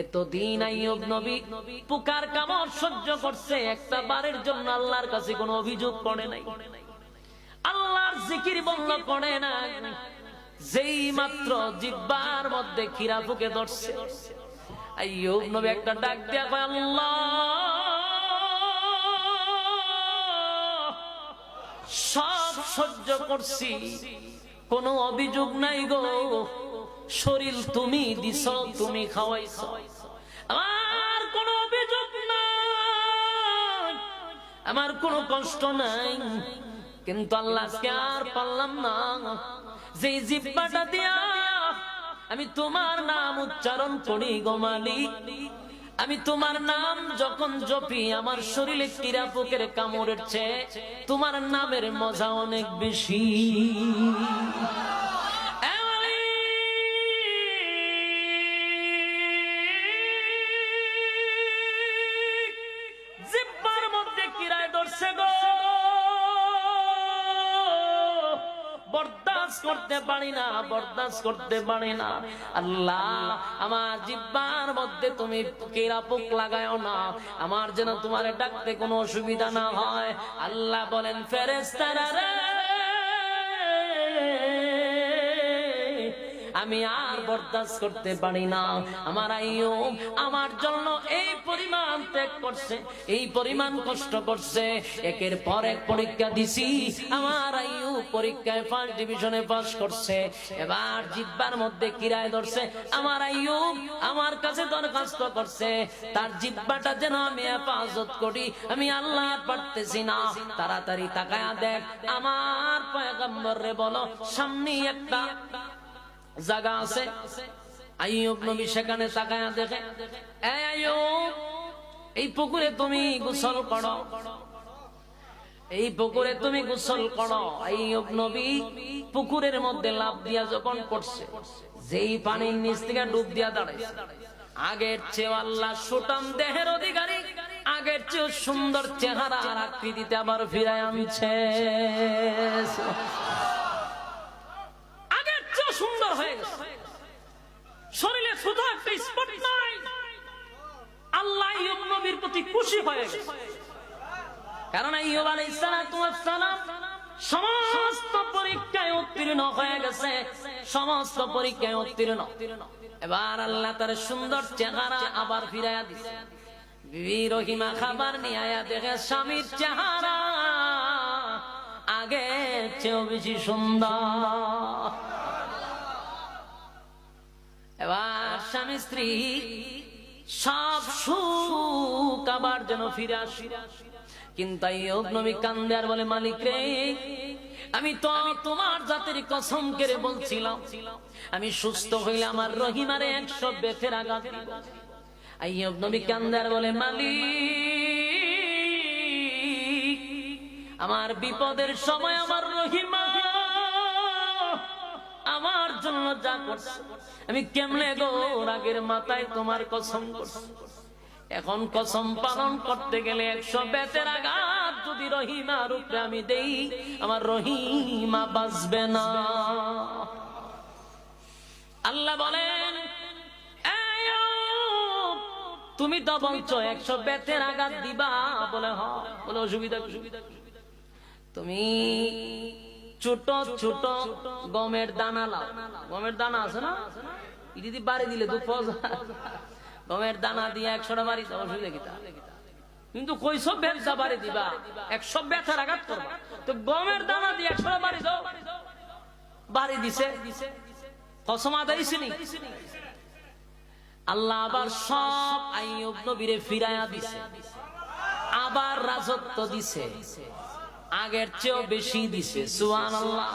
এতদিন আইয়ুব নবী পোকার কামড় সহ্য করছে, একটা বারের জন্য আল্লাহর কাছে কোনো অভিযোগ করে নাই, আল্লাহর জিকির বন্ধ করে না। যেই মাত্র জিহ্বার মধ্যে খিরা ফুকে ধরছে, আইয়ুব নবী একটা ডাক দিয়া কয়, আল্লাহ সব সহ্য করছি, কোনো অভিযোগ নাই গো, শরীর তুমি দিছ, তুমি খাওয়াইছ, আমার কোনো অভিযোগ নাই, আমার কোনো কষ্ট নাই, কিন্তু আল্লাহ আজকে আর পারলাম না, যে জিহ্বাটা দিয়া আমি তোমার নাম উচ্চারণ করি গো মালিক, আমি তোমার নাম যখন জপি আমার শরীরে কিরা পোকের কামড়ের চেয়ে তোমার নামের মজা অনেক বেশি। জিহ্বার মধ্যে কিরায় ধরছে গো, বরদাস্ত করতে পারি না, বরদাস্ত করতে পারি না। আল্লাহ আমার জিহ্বার মধ্যে তুমি কিরা পোক লাগায়ও না, আমার যেন তোমার ডাকতে কোনো অসুবিধা না হয়। আল্লাহ বলেন, ফেরেশতারা রে, আমি আর বরদাস্ত করতে পারি না, আমার আইয়ুব আমার জন্য এই পরিমাণ ত্যাগ করছে, এই পরিমাণ কষ্ট করছে, একের পর এক পরীক্ষা দিছি, আমার আইয়ুব পরীক্ষায় ফার্স্ট ডিভিশনে পাস করছে, এবার জিহ্বার মধ্যে কিরায় ধরছে, আমার আইয়ুব আমার কাছে দরখাস্ত করছে তার জিহ্বাটা যেন আমি হেফাজত করি, আমি আল্লাহ পারতেছি না, তাড়াতাড়ি তাকায়া দেখ, আমার পয়গম্বর রে বলো সামনে একটা জায়গা আছে, আইয়ুব নবী সেখানে তাকায়া দেখে, এই আইয়ুব এই পুকুরে তুমি গোসল করো, এই পুকুরে তুমি গোসল করো। আইয়ুব নবী পুকুরের মধ্যে লাফ দিয়া যখন পড়ছে, যেই পানির নিচ থেকে ডুব দিয়া দাঁড়াইছে, আগের চেয়ে আল্লাহ সুটাম দেহের অধিকারী, আগের চেয়ে সুন্দর চেহারা আর আকৃতিতে আবার ফিরায় আনছে, সুন্দর হয়ে গেছে, শরীরে শুধু একটা স্পট নাই। আল্লাহ আইয়ুব নবীর প্রতি খুশি হয়ে গেছে, কারণ আইয়ুব আলাইহিস সালাম সমস্ত পরীক্ষায় উত্তীর্ণ হয়ে গেছে, সমস্ত পরীক্ষায় উত্তীর্ণ। এবার আল্লাহ তার সুন্দর চেহারা আবার ফিরাইয়া দিছে। বিবি রহিমা খাবার নিয়ে আয়া দেখে স্বামীর চেহারা আগের চেয়েও বেশি সুন্দর। এবার স্বামী স্ত্রী সব সুখ আবার যেন ফিরে আসে, কিন্তু আইয়ুব নবী কান্দে আর বলে, মালিক রে, আমি তো তোমার জাতের কসম করে বলছিলাম, আমি সুস্থ হইলে আমার রহিমারে 100 বেতের আঘাত দিব। আইয়ুব নবী কান্দে আর বলে, মালিক আমার বিপদের সময় আমার রহিমা আমার জন্য যা করছে, আমি কেমনে গো রাগের মাথায় তোমার কসম করছি, এখন কসম পালন করতে গেলে 100 বেতের আঘাত যদি রহিমার উপরে আমি দেই, আমার রহিমা বাঁচবে না। আল্লাহ বলেন, তুমি তো বলছো 100 বেতের আঘাত দিবা, বলে হ্যাঁ, বলে অসুবিধা, তুমি ছোট ছোট গমের দানা লাও, গমের দানা আছে না, যদি বাড়ি দিলে তো গমের দানা দিয়ে 100টা বাড়ি দাও, অসুবিধা কি তা? কিন্তু কইসব ব্যবসা বাড়ি দিবা, 100 ব্যথার আঘাত করবা, তো গমের দানা দিয়ে 100টা বাড়ি দাও, বাড়ি দিছে, কসম আদায় ছিনি। আল্লাহ আবার সব আইয়ুব নবীরে ফিরাইয়া দিছে, আবার রাজত্ব দিছে, আগের চেয়েও বেশি দিছে, সুবহানাল্লাহ।